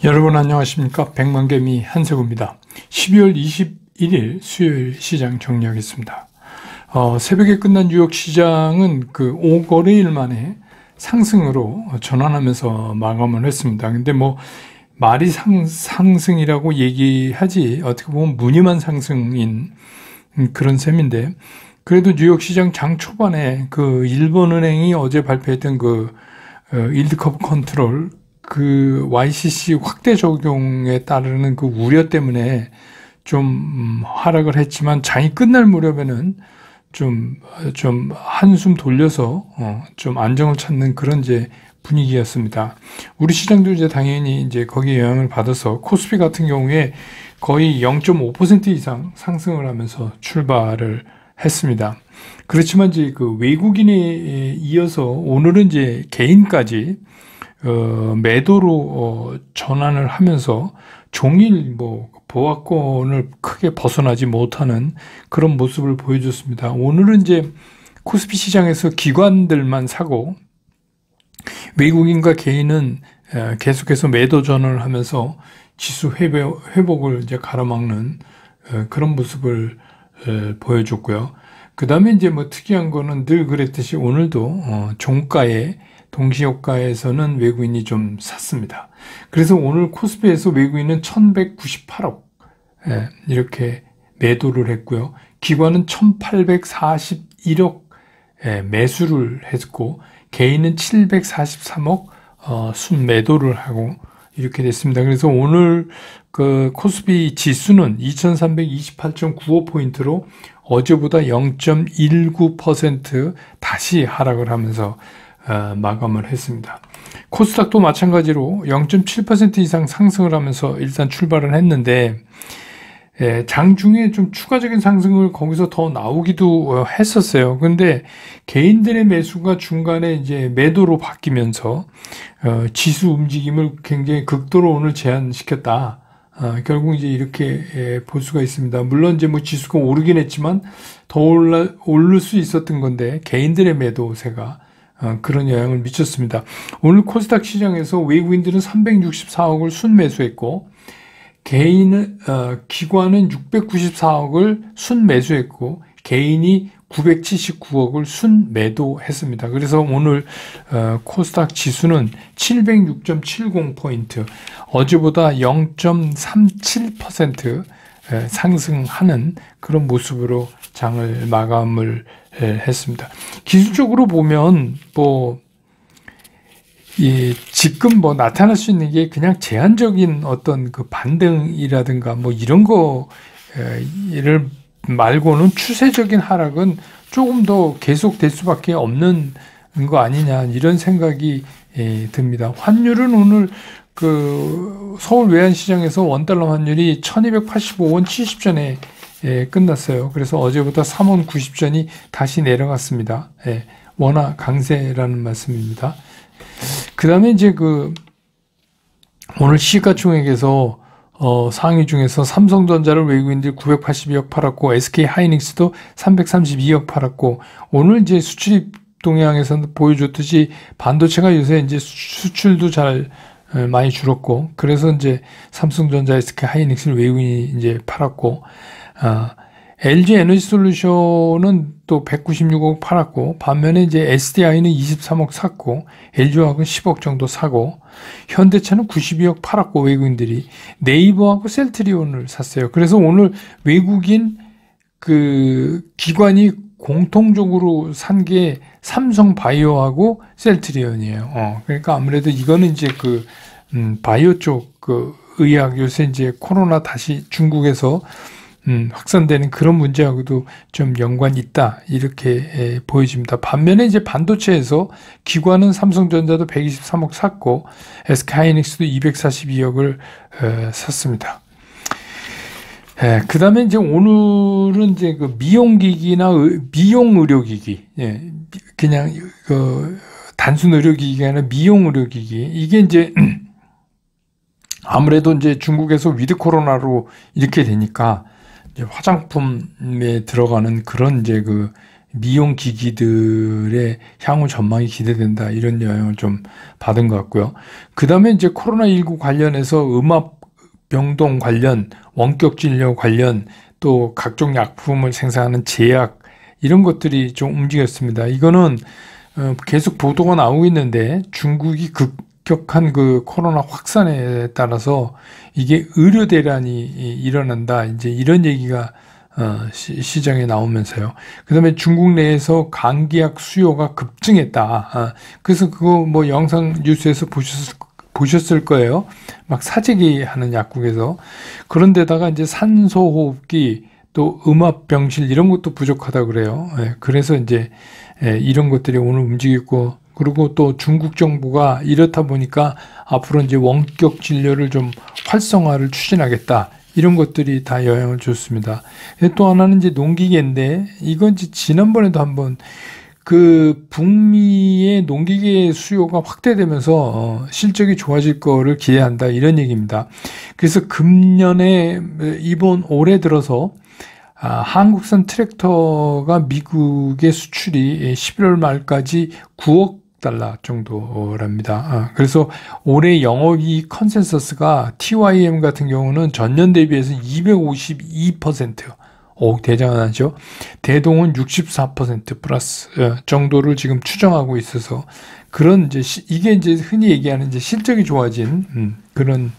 여러분 안녕하십니까? 백만개미 한세구입니다. 12월 21일 수요일 시장 정리하겠습니다. 새벽에 끝난 뉴욕 시장은 그 5거래일 만에 상승으로 전환하면서 마감을 했습니다. 근데 뭐 말이 상승이라고 얘기하지 어떻게 보면 무늬만 상승인 그런 셈인데, 그래도 뉴욕 시장 장 초반에 그 일본은행이 어제 발표했던 일드 커브 컨트롤 그 YCC 확대 적용에 따르는 그 우려 때문에 좀 하락을 했지만, 장이 끝날 무렵에는 좀 한숨 돌려서 좀 안정을 찾는 그런 이제 분위기였습니다. 우리 시장도 이제 당연히 이제 거기에 영향을 받아서 코스피 같은 경우에 거의 0.5% 이상 상승을 하면서 출발을 했습니다. 그렇지만 이제 그 외국인에 이어서 오늘은 이제 개인까지 매도로 전환을 하면서 종일 보합권을 크게 벗어나지 못하는 그런 모습을 보여줬습니다. 오늘은 이제 코스피 시장에서 기관들만 사고 외국인과 개인은 계속해서 매도 전환을 하면서 지수 회복을 이제 가로막는 그런 모습을 보여줬고요. 그 다음에 이제 특이한 거는 늘 그랬듯이 오늘도 종가에 동시효과에서는 외국인이 좀 샀습니다. 그래서 오늘 코스피에서 외국인은 1198억 이렇게 매도를 했고요. 기관은 1841억 매수를 했고, 개인은 743억 순매도를 하고 이렇게 됐습니다. 그래서 오늘 그 코스피 지수는 2328.95포인트로 어제보다 0.19% 다시 하락을 하면서 마감을 했습니다. 코스닥도 마찬가지로 0.7% 이상 상승을 하면서 일단 출발을 했는데, 장중에 좀 추가적인 상승을 거기서 더 나오기도 했었어요. 근데 개인들의 매수가 중간에 이제 매도로 바뀌면서 지수 움직임을 굉장히 극도로 오늘 제한시켰다. 결국 이제 이렇게 볼 수가 있습니다. 물론 이제 지수가 오르긴 했지만 더 오를 수 있었던 건데 개인들의 매도세가 그런 영향을 미쳤습니다. 오늘 코스닥 시장에서 외국인들은 364억을 순매수했고, 기관은 694억을 순매수했고, 개인이 979억을 순매도했습니다. 그래서 오늘 코스닥 지수는 706.70포인트, 어제보다 0.37% 상승하는 그런 모습으로 장을 마감을 했습니다. 기술적으로 보면 지금 나타날 수 있는 게 그냥 제한적인 어떤 그 반등이라든가 이런 거를 말고는 추세적인 하락은 조금 더 계속될 수밖에 없는 거 아니냐, 이런 생각이 듭니다. 환율은 오늘 그 서울 외환시장에서 원달러 환율이 1285원 70전에 끝났어요. 그래서 어제보다 3원 90전이 다시 내려갔습니다. 원화 강세라는 말씀입니다. 그 다음에 이제 오늘 시가총액에서 상위 중에서 삼성전자를 외국인들이 982억 팔았고, SK 하이닉스도 332억 팔았고, 오늘 이제 수출입 동향에서 보여줬듯이 반도체가 요새 이제 수출도 잘 많이 줄었고, 그래서 이제 삼성전자, SK 하이닉스를 외국인이 이제 팔았고, LG 에너지 솔루션은 또 196억 팔았고, 반면에 이제 SDI는 23억 샀고, LG화학은 10억 정도 사고, 현대차는 92억 팔았고, 외국인들이 네이버하고 셀트리온을 샀어요. 그래서 오늘 외국인 기관이 공통적으로 산 게 삼성바이오하고 셀트리온이에요. 그러니까 아무래도 이거는 이제 바이오 쪽 의학, 요새 이제 코로나 다시 중국에서 확산되는 그런 문제하고도 좀 연관이 있다, 이렇게 보여집니다. 반면에 이제 반도체에서 기관은 삼성전자도 123억 샀고, SK하이닉스도 242억을 샀습니다. 그 다음에 이제 오늘은 이제 미용기기나 미용 의료기기, 그냥 단순 의료기기가 아니라 미용 의료기기, 이게 이제 아무래도 이제 중국에서 위드 코로나로 이렇게 되니까 이제 화장품에 들어가는 그런 이제 미용 기기들의 향후 전망이 기대된다. 이런 영향을 좀 받은 것 같고요. 그 다음에 이제 코로나19 관련해서 음압 병동 관련, 원격 진료 관련, 또 각종 약품을 생산하는 제약, 이런 것들이 좀 움직였습니다. 이거는 계속 보도가 나오고 있는데 중국이 급격한 그 코로나 확산에 따라서 이게 의료 대란이 일어난다. 이제 이런 얘기가 시장에 나오면서요. 그 다음에 중국 내에서 감기약 수요가 급증했다. 그래서 그거 뭐 영상 뉴스에서 보셨을 거예요. 막 사재기 하는 약국에서. 그런데다가 이제 산소호흡기, 또 음압병실 이런 것도 부족하다 그래요. 그래서 이제 이런 것들이 오늘 움직이고, 그리고 또 중국 정부가 이렇다 보니까 앞으로 이제 원격 진료를 좀 활성화를 추진하겠다. 이런 것들이 다 영향을 줬습니다. 또 하나는 이제 농기계인데, 이건 이제 지난번에도 한번 그 북미의 농기계 수요가 확대되면서 실적이 좋아질 거를 기대한다. 이런 얘기입니다. 그래서 금년에 이번 올해 들어서 한국산 트랙터가 미국의 수출이 11월 말까지 9억 달러 정도랍니다. 그래서 올해 영업이익 컨센서스가 TYM 같은 경우는 전년 대비해서 252%, 대장하죠. 대동은 64% 플러스 정도를 지금 추정하고 있어서 그런 이제 이게 이제 흔히 얘기하는 이제 실적이 좋아진 그런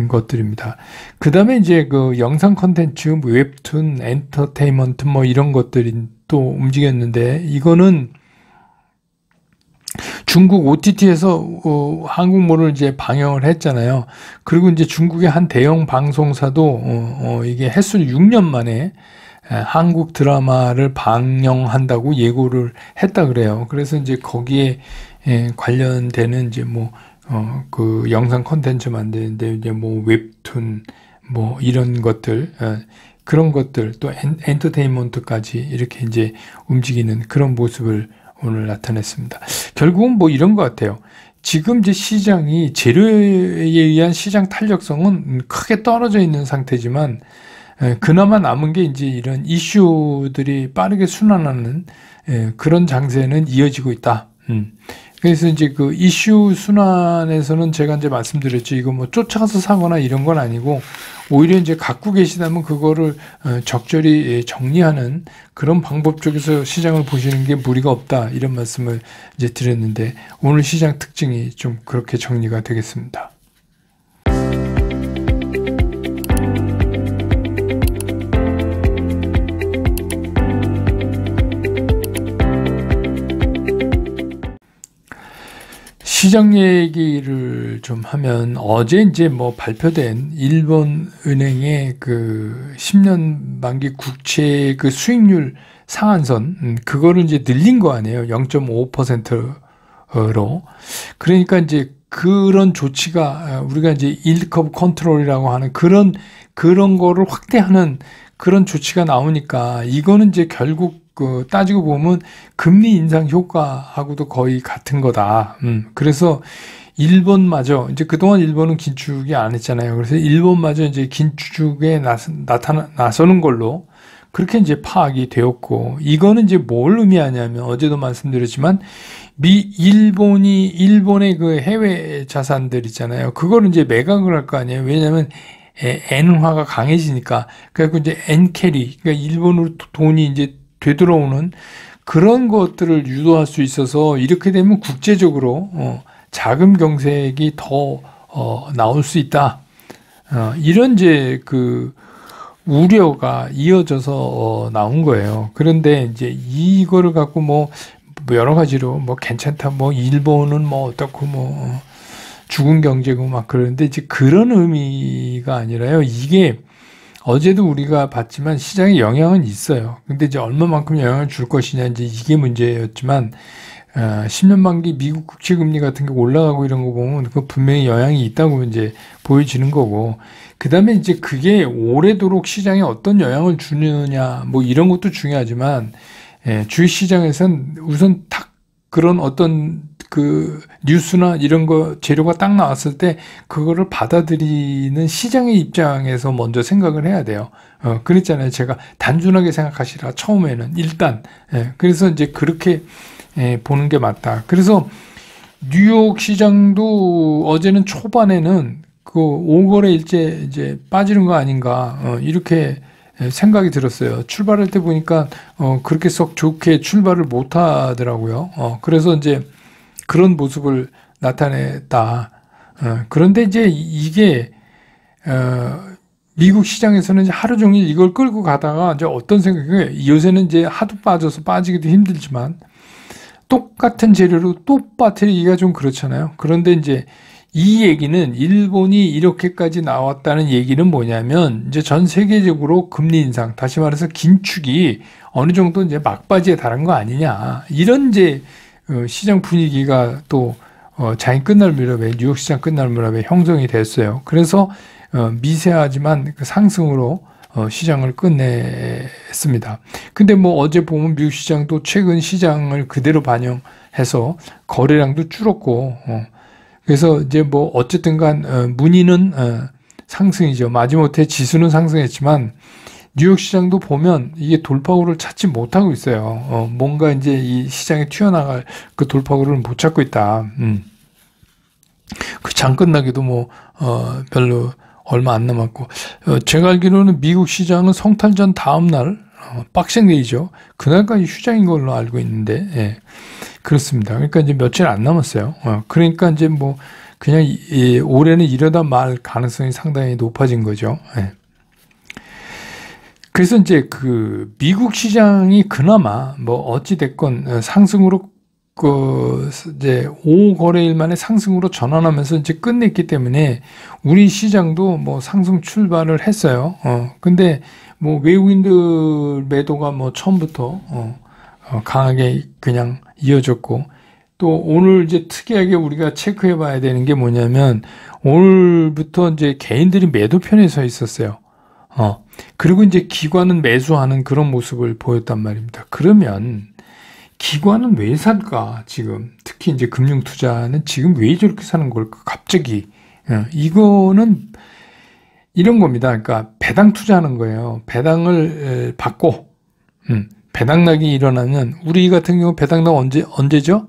것들입니다. 그 다음에 이제 그 영상 콘텐츠, 웹툰, 엔터테인먼트 뭐 이런 것들이 또 움직였는데, 이거는 중국 OTT에서 한국물을 이제 방영을 했잖아요. 그리고 이제 중국의 한 대형 방송사도 이게 햇술 6년 만에 한국 드라마를 방영한다고 예고를 했다 그래요. 그래서 이제 거기에 관련되는 이제 그 영상 콘텐츠 만드는데 이제 뭐 웹툰 뭐 이런 것들, 그런 것들, 또 엔터테인먼트까지 이렇게 이제 움직이는 그런 모습을 오늘 나타냈습니다. 결국은 뭐 이런 것 같아요. 지금 이제 시장이 재료에 의한 시장 탄력성은 크게 떨어져 있는 상태지만, 그나마 남은 게 이제 이런 이슈들이 빠르게 순환하는 그런 장세는 이어지고 있다. 그래서 이제 그 이슈 순환에서는 제가 이제 말씀드렸죠. 이거 뭐 쫓아가서 사거나 이런 건 아니고, 오히려 이제 갖고 계시다면 그거를 적절히 정리하는 그런 방법 쪽에서 시장을 보시는 게 무리가 없다. 이런 말씀을 이제 드렸는데, 오늘 시장 특징이 좀 그렇게 정리가 되겠습니다. 시장 얘기를 좀 하면, 어제 이제 뭐 발표된 일본 은행의 그 10년 만기 국채 그 수익률 상한선, 그거를 이제 늘린 거 아니에요. 0.5%로. 그러니까 이제 그런 조치가 우리가 이제 일드 커브 컨트롤이라고 하는 그런 거를 확대하는 그런 조치가 나오니까, 이거는 이제 결국 따지고 보면 금리 인상 효과하고도 거의 같은 거다. 그래서 일본마저, 이제 그동안 일본은 긴축이 안 했잖아요. 그래서 일본마저 이제 긴축에 나서는 걸로 그렇게 이제 파악이 되었고, 이거는 이제 뭘 의미하냐면, 어제도 말씀드렸지만, 일본의 그 해외 자산들 있잖아요. 그거를 이제 매각을 할 거 아니에요. 왜냐면 엔화가 강해지니까. 그래서 이제 엔캐리, 그러니까 일본으로 돈이 이제 되돌아오는 그런 것들을 유도할 수 있어서, 이렇게 되면 국제적으로 자금 경색이 더 나올 수 있다. 이런 이제 그 우려가 이어져서 나온 거예요. 그런데 이제 이거를 갖고 뭐 여러 가지로 뭐 괜찮다, 뭐 일본은 뭐 어떻고 뭐 죽은 경제고 막 그러는데, 이제 그런 의미가 아니라요. 이게 어제도 우리가 봤지만 시장에 영향은 있어요. 근데 이제 얼마만큼 영향을 줄 것이냐, 이제 이게 문제였지만, 10년 만기 미국 국채 금리 같은 게 올라가고 이런 거 보면 그 분명히 영향이 있다고 이제 보여지는 거고, 그 다음에 이제 그게 오래도록 시장에 어떤 영향을 주느냐, 뭐 이런 것도 중요하지만, 주식 시장에선 우선 딱 그런 어떤 그 뉴스나 이런 거 재료가 딱 나왔을 때 그거를 받아들이는 시장의 입장에서 먼저 생각을 해야 돼요. 그랬잖아요. 제가 단순하게 생각하시라 처음에는 일단 그래서 이제 그렇게 보는 게 맞다. 그래서 뉴욕 시장도 어제는 초반에는 그 5거래 일제 이제 빠지는 거 아닌가 이렇게 생각이 들었어요. 출발할 때 보니까 그렇게 썩 좋게 출발을 못 하더라고요. 그래서 이제 그런 모습을 나타냈다. 그런데 이제 이게 미국 시장에서는 이제 하루 종일 이걸 끌고 가다가 이제 어떤 생각이 요새는 이제 하도 빠져서 빠지기도 힘들지만 똑같은 재료로 또 빠뜨리기가 좀 그렇잖아요. 그런데 이제 이 얘기는 일본이 이렇게까지 나왔다는 얘기는 뭐냐면 이제 전 세계적으로 금리 인상, 다시 말해서 긴축이 어느 정도 이제 막바지에 달한 거 아니냐. 이런 이제 시장 분위기가 또 장이 끝날 무렵에 뉴욕 시장 끝날 무렵에 형성이 됐어요. 그래서 미세하지만 그 상승으로 시장을 끝냈습니다. 근데 뭐 어제 보면 미국 시장도 최근 시장을 그대로 반영해서 거래량도 줄었고 그래서 이제 뭐 어쨌든 간 문의는 상승이죠. 마지못해 지수는 상승했지만 뉴욕 시장도 보면 이게 돌파구를 찾지 못하고 있어요. 뭔가 이제 이 시장에 튀어나갈 그 돌파구를 못 찾고 있다. 그 장 끝나기도 뭐 별로 얼마 안 남았고 제가 알기로는 미국 시장은 성탄절 다음 날 박싱데이죠. 그날까지 휴장인 걸로 알고 있는데 예, 그렇습니다. 그러니까 이제 며칠 안 남았어요. 그러니까 이제 뭐 그냥 올해는 이러다 말 가능성이 상당히 높아진 거죠. 예. 그래서 이제 그 미국 시장이 그나마 뭐 어찌 됐건 상승으로 그 이제 5거래일 만에 상승으로 전환하면서 이제 끝냈기 때문에 우리 시장도 뭐 상승 출발을 했어요. 근데 뭐 외국인들 매도가 뭐 처음부터 강하게 그냥 이어졌고 또 오늘 이제 특이하게 우리가 체크해 봐야 되는 게 뭐냐면 오늘부터 이제 개인들이 매도편에 서 있었어요. 그리고 이제 기관은 매수하는 그런 모습을 보였단 말입니다. 그러면 기관은 왜 살까? 지금 특히 이제 금융 투자는 지금 왜 저렇게 사는 걸까? 갑자기 이거는 이런 겁니다. 그러니까 배당 투자하는 거예요. 배당을 받고 배당락이 일어나면 우리 같은 경우 배당락 언제죠?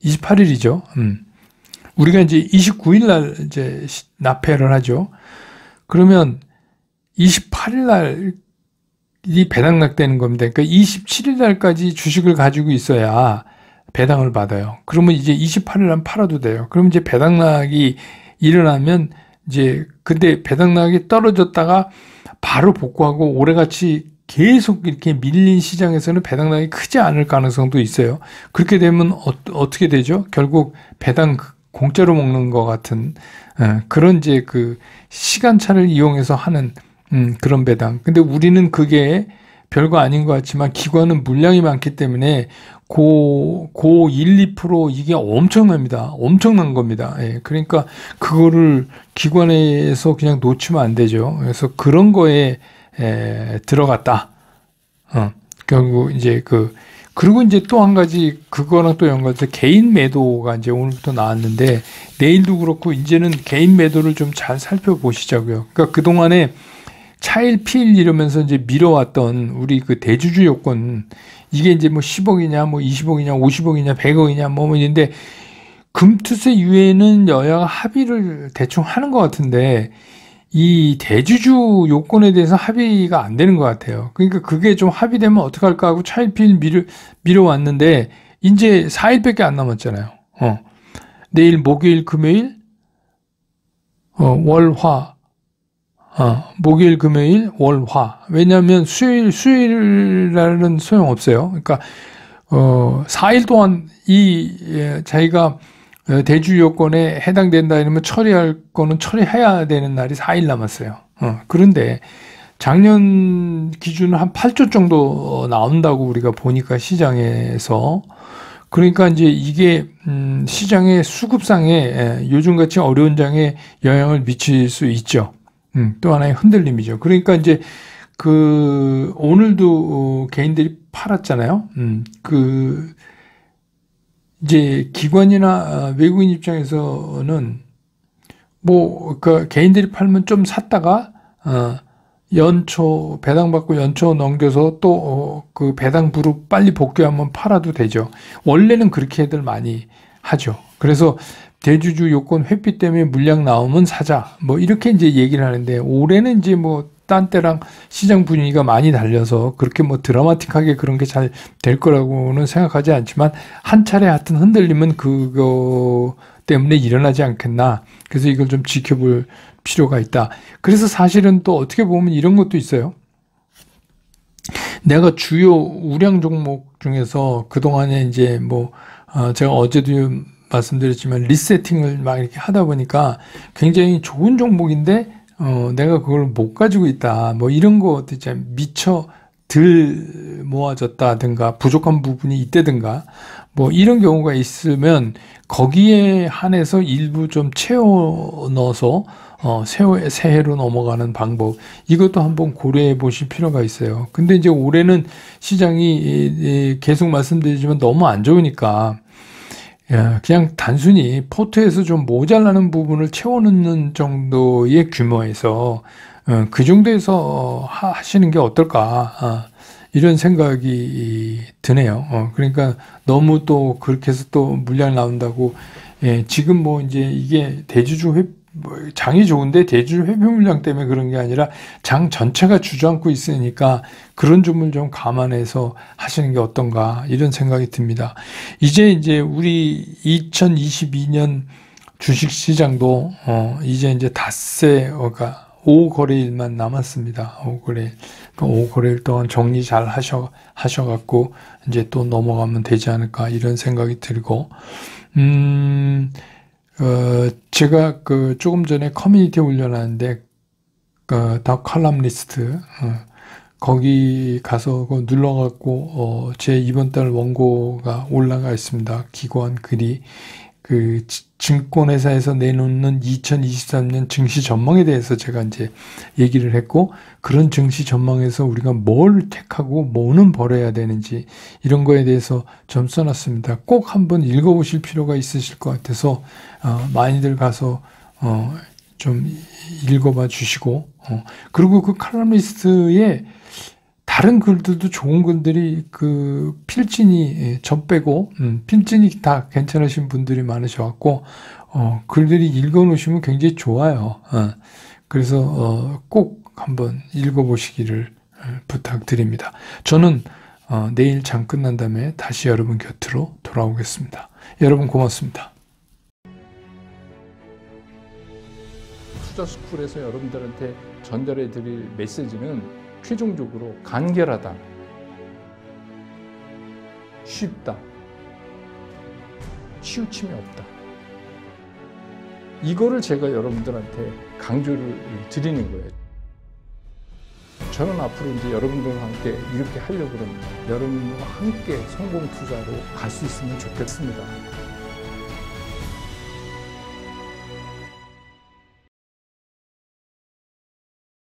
28일이죠. 우리가 이제 29일 날 이제 납회를 하죠. 그러면 28일 날 이 배당락되는 겁니다. 그러니까 27일 날까지 주식을 가지고 있어야 배당을 받아요. 그러면 이제 28일 날 팔아도 돼요. 그럼 이제 배당락이 일어나면 이제 근데 배당락이 떨어졌다가 바로 복구하고 올해같이 계속 이렇게 밀린 시장에서는 배당락이 크지 않을 가능성도 있어요. 그렇게 되면 어떻게 되죠? 결국 배당 공짜로 먹는 것 같은 그런 이제 그 시간차를 이용해서 하는 그런 배당. 근데 우리는 그게 별거 아닌 것 같지만 기관은 물량이 많기 때문에 고 1, 2% 이게 엄청납니다. 엄청난 겁니다. 예, 그러니까 그거를 기관에서 그냥 놓치면 안 되죠. 그래서 그런 거에 들어갔다. 결국 이제 그리고 이제 또 한 가지 그거랑 또 연관해서 개인 매도가 이제 오늘부터 나왔는데 내일도 그렇고 이제는 개인 매도를 좀 잘 살펴보시자고요. 그러니까 그동안에 차일 피일 이러면서 이제 밀어왔던 우리 그 대주주 요건 이게 이제 뭐 10억이냐 뭐 20억이냐 50억이냐 100억이냐 뭐 있는데 금투세 이후에는 여야가 합의를 대충 하는 것 같은데 이 대주주 요건에 대해서 합의가 안 되는 것 같아요. 그러니까 그게 좀 합의되면 어떡할까 하고 차일 피일 밀어왔는데 이제 4일밖에 안 남았잖아요. 내일 목요일 금요일 월화 목요일, 금요일, 월, 화. 왜냐하면 수요일 날은 소용없어요. 그러니까 4일 동안 자기가 대주 요건에 해당된다 이러면 처리할 거는 처리해야 되는 날이 4일 남았어요. 그런데 작년 기준 한 8조 정도 나온다고 우리가 보니까 시장에서 그러니까 이제 이게 시장의 수급상에 요즘같이 어려운 장에 영향을 미칠 수 있죠. 또 하나의 흔들림이죠. 그러니까 이제 오늘도 개인들이 팔았잖아요. 이제 기관이나 외국인 입장에서는 그 개인들이 팔면 좀 샀다가 연초 배당받고 연초 넘겨서 또 그 배당부로 빨리 복귀하면 팔아도 되죠. 원래는 그렇게들 많이 하죠. 그래서 대주주 요건 회피 때문에 물량 나오면 사자 뭐 이렇게 이제 얘기를 하는데, 올해는 이제 뭐 딴 때랑 시장 분위기가 많이 달려서 그렇게 뭐 드라마틱하게 그런 게 잘 될 거라고는 생각하지 않지만, 한 차례 하여튼 흔들리면 그거 때문에 일어나지 않겠나. 그래서 이걸 좀 지켜볼 필요가 있다. 그래서 사실은 또 어떻게 보면 이런 것도 있어요. 내가 주요 우량 종목 중에서 그동안에 이제 뭐 제가 어제도 말씀드렸지만 리세팅을 막 이렇게 하다 보니까 굉장히 좋은 종목인데 내가 그걸 못 가지고 있다. 뭐 이런 것도 있잖아요. 미처 덜 모아졌다든가 부족한 부분이 있다든가 뭐 이런 경우가 있으면 거기에 한해서 일부 좀 채워 넣어서 새해로 넘어가는 방법, 이것도 한번 고려해 보실 필요가 있어요. 근데 이제 올해는 시장이 계속 말씀드리지만 너무 안 좋으니까 그냥 단순히 포트에서 좀 모자라는 부분을 채워넣는 정도의 규모에서 그 정도에서 하시는 게 어떨까, 이런 생각이 드네요. 그러니까 너무 또 그렇게 해서 또 물량 나온다고, 지금 뭐 이제 이게 장이 좋은데 대주주 회피 물량 때문에 그런 게 아니라 장 전체가 주저앉고 있으니까 그런 점을 좀 감안해서 하시는 게 어떤가, 이런 생각이 듭니다. 이제 우리 2022년 주식시장도 이제 닷새가 5거래일만 남았습니다. 5거래일. 그 5거래일 동안 정리 잘 하셔갖고 이제 또 넘어가면 되지 않을까, 이런 생각이 들고, 제가 조금 전에 커뮤니티에 올려놨는데, 더 칼럼니스트, 거기 가서 눌러갖고, 제 이번 달 원고가 올라가 있습니다. 기고한 글이. 증권회사에서 내놓는 2023년 증시 전망에 대해서 제가 이제 얘기를 했고, 그런 증시 전망에서 우리가 뭘 택하고 뭐는 버려야 되는지, 이런 거에 대해서 좀 써놨습니다. 꼭 한번 읽어보실 필요가 있으실 것 같아서, 많이들 가서, 좀 읽어봐 주시고, 그리고 그 칼럼니스트에 다른 글들도 좋은 글들이 필진이 저 빼고 필진이 다 괜찮으신 분들이 많으셔갖고 글들이 읽어놓으시면 굉장히 좋아요. 그래서 꼭 한번 읽어보시기를 부탁드립니다. 저는 내일 장 끝난 다음에 다시 여러분 곁으로 돌아오겠습니다. 여러분 고맙습니다. 투자스쿨에서 여러분들한테 전달해 드릴 메시지는 최종적으로 간결하다, 쉽다, 치우침이 없다. 이거를 제가 여러분들한테 강조를 드리는 거예요. 저는 앞으로 이제 여러분들과 함께 이렇게 하려고 합니다. 여러분과 함께 성공 투자로 갈 수 있으면 좋겠습니다.